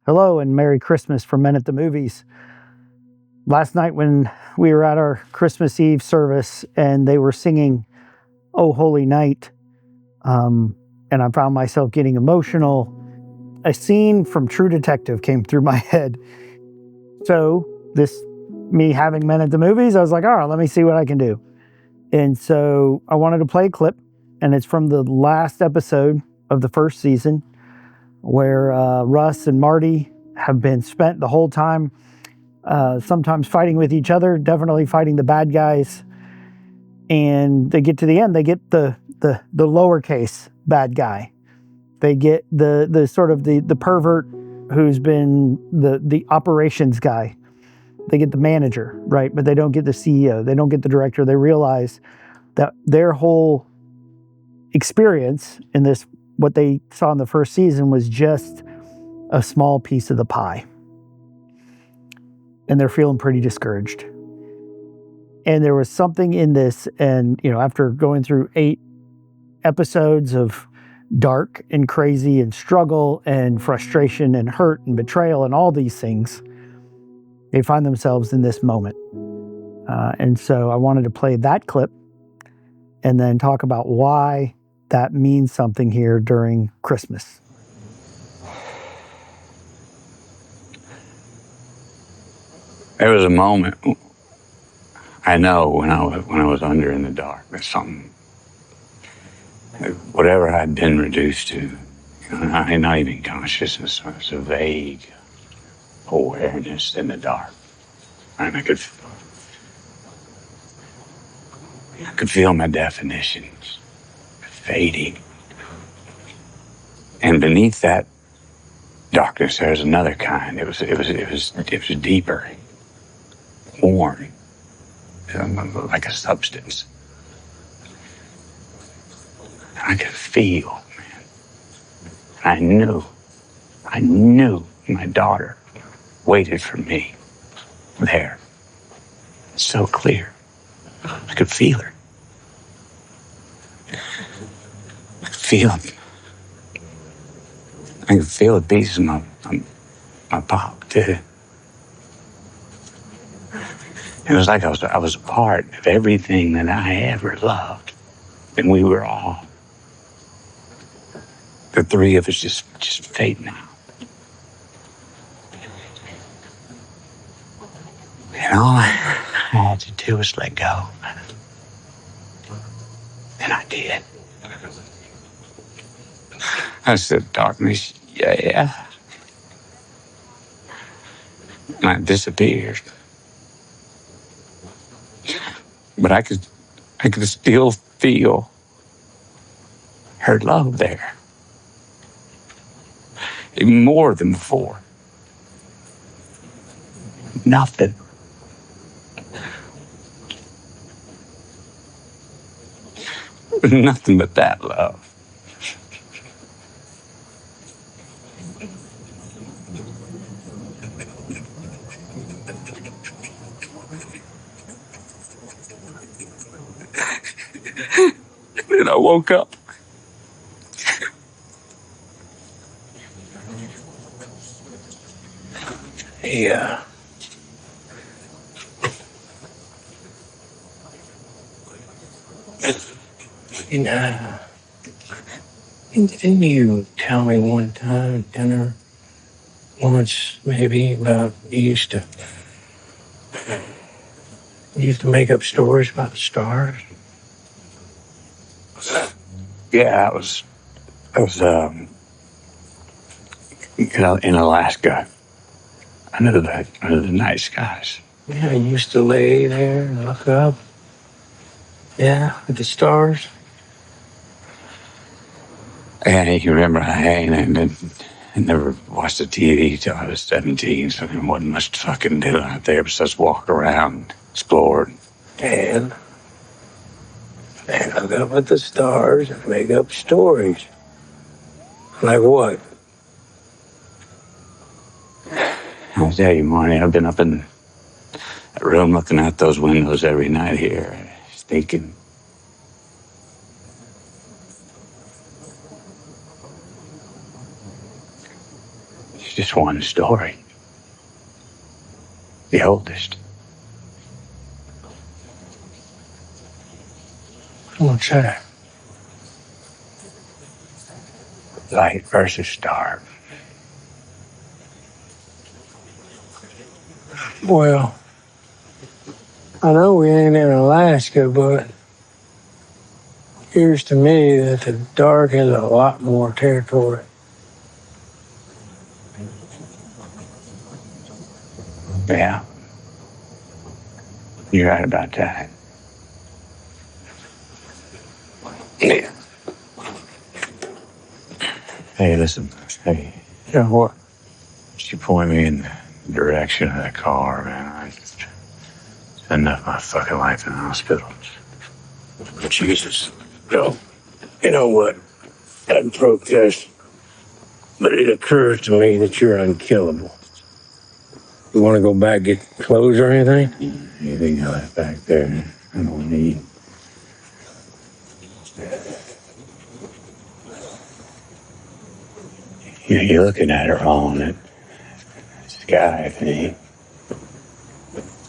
Hello and Merry Christmas from Men at the Movies. Last night when we were at our Christmas Eve service and they were singing "Oh Holy Night," and I found myself getting emotional, a scene from True Detective came through my head. So me having Men at the Movies, I was like, all right, let me see what I can do. And so I wanted to play a clip, and it's from the last episode of the first season, where Russ and Marty have been spent the whole time, sometimes fighting with each other, definitely fighting the bad guys. And they get to the end, they get the lowercase bad guy. They get the sort of the pervert who's been the operations guy. They get the manager, right? But they don't get the CEO. They don't get the director. They realize that their whole experience in this, what they saw in the first season, was just a small piece of the pie. And they're feeling pretty discouraged. And there was something in this, and after going through 8 episodes of dark and crazy and struggle and frustration and hurt and betrayal and all these things, they find themselves in this moment. And so I wanted to play that clip and then talk about why that means something here during Christmas. There was a moment, I know, when I was under in the dark, that something, whatever I'd been reduced to, not even consciousness, it was a vague awareness in the dark. And I could feel my definitions fading. And beneath that darkness, there was another kind. It was deeper, warm, like a substance. I could feel, man. I knew my daughter waited for me there. So clear. I could feel her. I could feel a piece of my pop too. It was like I was a part of everything that I ever loved. And we were all, the three of us, just fading out. And all I had to do was let go. And I did. I said, darkness, yeah. And I disappeared. But I could still feel her love there. Even more than before. Nothing but that love. Then I woke up. Yeah. Didn't you tell me one time at dinner, once maybe, about you used to make up stories about the stars? Yeah, I was in Alaska, under the night skies. Yeah, you used to lay there and look up. Yeah, at the stars. Yeah, you remember I never watched the TV till I was 17, so there wasn't much to fucking do out there besides walk around, explore. And look up at the stars and make up stories. Like what? I'll tell you, Marty, I've been up in that room looking out those windows every night here, thinking. just one story. The oldest. What's that? Light versus dark. Well, I know we ain't in Alaska, but it appears to me that the dark has a lot more territory. Yeah, you're right about that. Yeah. Hey, listen. Hey. Yeah, what? She point me in the direction of that car, man. I just enough of my fucking life in the hospital. Jesus. No. You know what? I'd protest, but it occurs to me that you're unkillable. You want to go back, get clothes or anything? Anything you left back there, I don't need. You're looking at it wrong. That sky thing.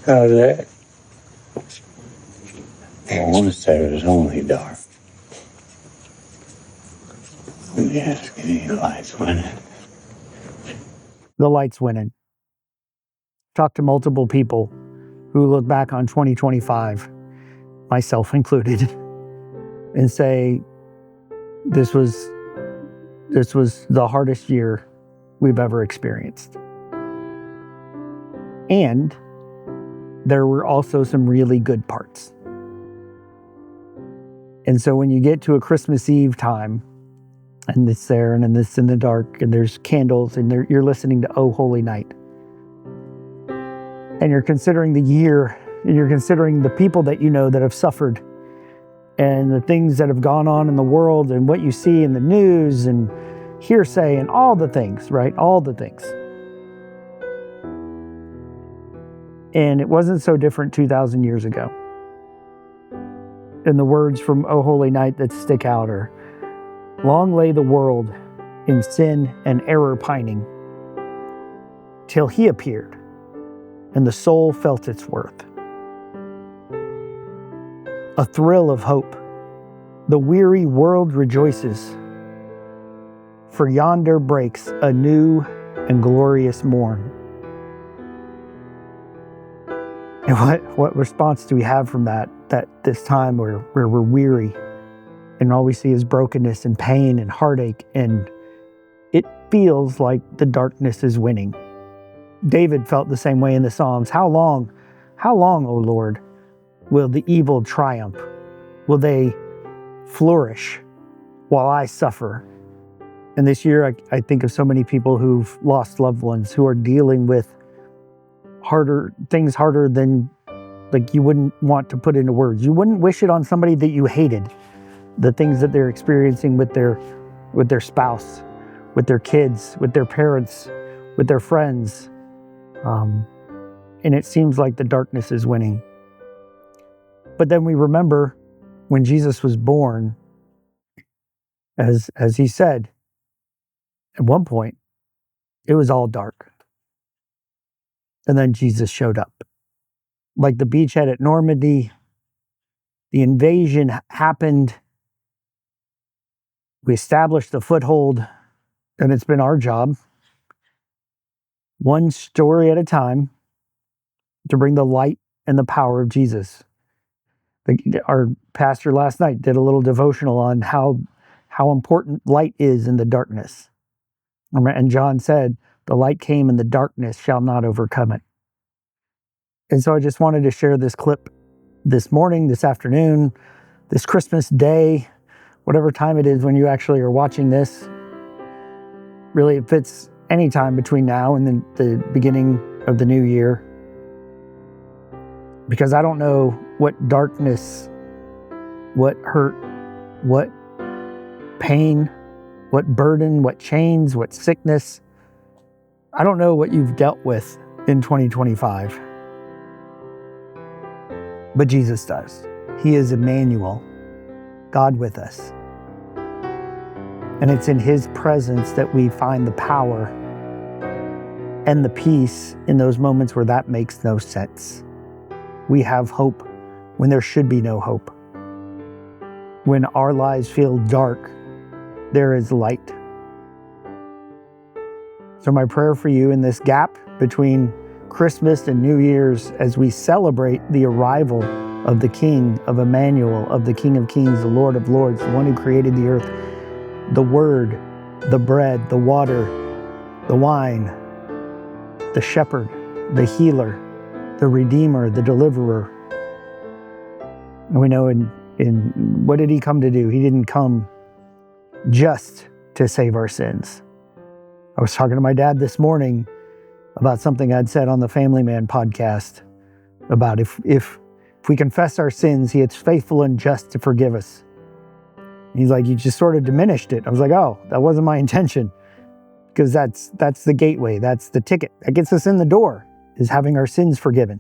How's that? I want to say it was only dark. Let me ask any lights winning. The light's winning. Talked to multiple people who look back on 2025, myself included, and say this was the hardest year we've ever experienced. And there were also some really good parts. And so when you get to a Christmas Eve time, and it's there, and it's in the dark, and there's candles, and you're listening to Oh Holy Night, and you're considering the year, and you're considering the people that you know that have suffered, and the things that have gone on in the world, and what you see in the news, and hearsay, and all the things, right? All the things. And it wasn't so different 2,000 years ago. And the words from Oh Holy Night that stick out are, long lay the world in sin and error pining, till he appeared, and the soul felt its worth. A thrill of hope, the weary world rejoices, for yonder breaks a new and glorious morn. And what response do we have from that this time where we're weary and all we see is brokenness and pain and heartache, and it feels like the darkness is winning? David felt the same way in the Psalms. How long, O Lord, will the evil triumph? Will they flourish while I suffer? And this year, I think of so many people who've lost loved ones, who are dealing with things harder than, like, you wouldn't want to put into words. You wouldn't wish it on somebody that you hated. The things that they're experiencing with their spouse, with their kids, with their parents, with their friends. And it seems like the darkness is winning. But then we remember when Jesus was born, as he said, at one point, it was all dark. And then Jesus showed up. Like the beachhead at Normandy, the invasion happened. We established the foothold, and it's been our job, one story at a time, to bring the light and the power of Jesus. Our pastor last night did a little devotional on how important light is in the darkness. And John said, the light came and the darkness shall not overcome it. And so I just wanted to share this clip this morning, this afternoon, this Christmas day, whatever time it is when you actually are watching this. Really, it fits any time between now and the beginning of the new year. Because I don't know what darkness, what hurt, what pain, what burden, what chains, what sickness. I don't know what you've dealt with in 2025. But Jesus does. He is Emmanuel, God with us. And it's in his presence that we find the power and the peace in those moments where that makes no sense. We have hope when there should be no hope. When our lives feel dark, there is light. So my prayer for you in this gap between Christmas and New Year's, as we celebrate the arrival of the King, of Emmanuel, of the King of Kings, the Lord of Lords, the one who created the earth, the Word, the bread, the water, the wine, the shepherd, the healer, the redeemer, the deliverer. And we know in what did he come to do? He didn't come just to save our sins. I was talking to my dad this morning about something I'd said on the Family Man podcast about if we confess our sins, he is faithful and just to forgive us. He's like, you just sort of diminished it. I was like, oh, that wasn't my intention. Because that's the gateway. That's the ticket that gets us in the door, is having our sins forgiven.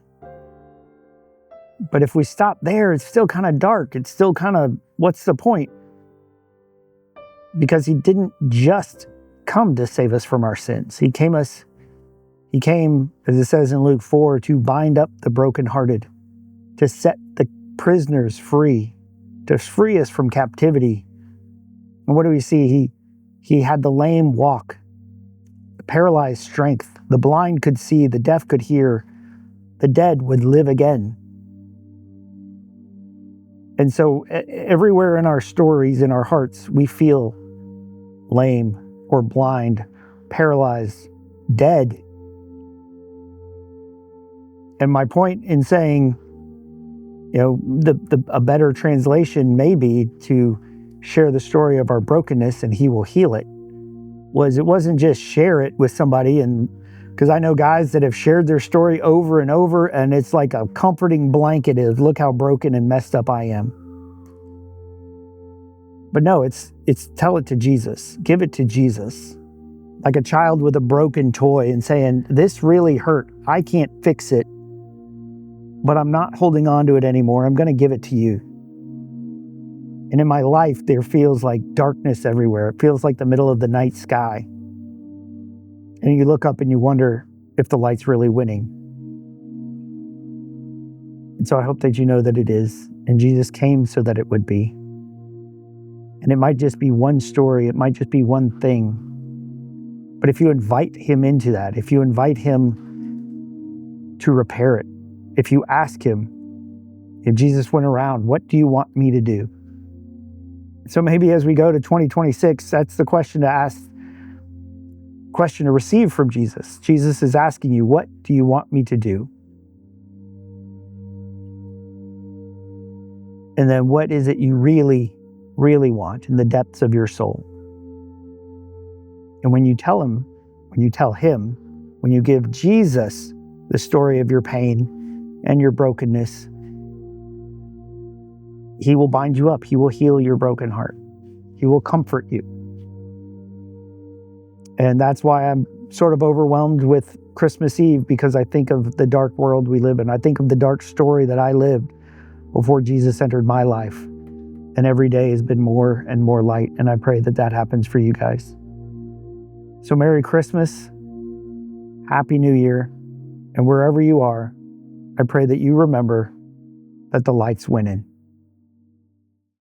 But if we stop there, it's still kind of dark. It's still kind of, what's the point? Because he didn't just come to save us from our sins. He came, as it says in Luke 4, to bind up the brokenhearted, to set the prisoners free, to free us from captivity. And what do we see? He had the lame walk, the paralyzed strength, the blind could see, the deaf could hear, the dead would live again. And so everywhere in our stories, in our hearts, we feel lame or blind, paralyzed, dead. And my point in saying, a better translation may be to share the story of our brokenness and he will heal it. It wasn't just share it with somebody, and because I know guys that have shared their story over and over, and it's like a comforting blanket of, look how broken and messed up I am. But no, it's tell it to Jesus. Give it to Jesus. Like a child with a broken toy and saying, this really hurt. I can't fix it, but I'm not holding on to it anymore. I'm going to give it to you. And in my life, there feels like darkness everywhere. It feels like the middle of the night sky. And you look up and you wonder if the light's really winning. And so I hope that you know that it is. And Jesus came so that it would be. And it might just be one story. It might just be one thing. But if you invite him into that, if you invite him to repair it, if you ask him, if Jesus went around, what do you want me to do? So maybe as we go to 2026, that's the question to ask, question to receive from Jesus. Jesus is asking you, what do you want me to do? And then what is it you really, really want in the depths of your soul? And when you tell him, when you give Jesus the story of your pain and your brokenness, he will bind you up. He will heal your broken heart. He will comfort you. And that's why I'm sort of overwhelmed with Christmas Eve, because I think of the dark world we live in. I think of the dark story that I lived before Jesus entered my life. And every day has been more and more light. And I pray that that happens for you guys. So Merry Christmas, Happy New Year, and wherever you are, I pray that you remember that the light's winning.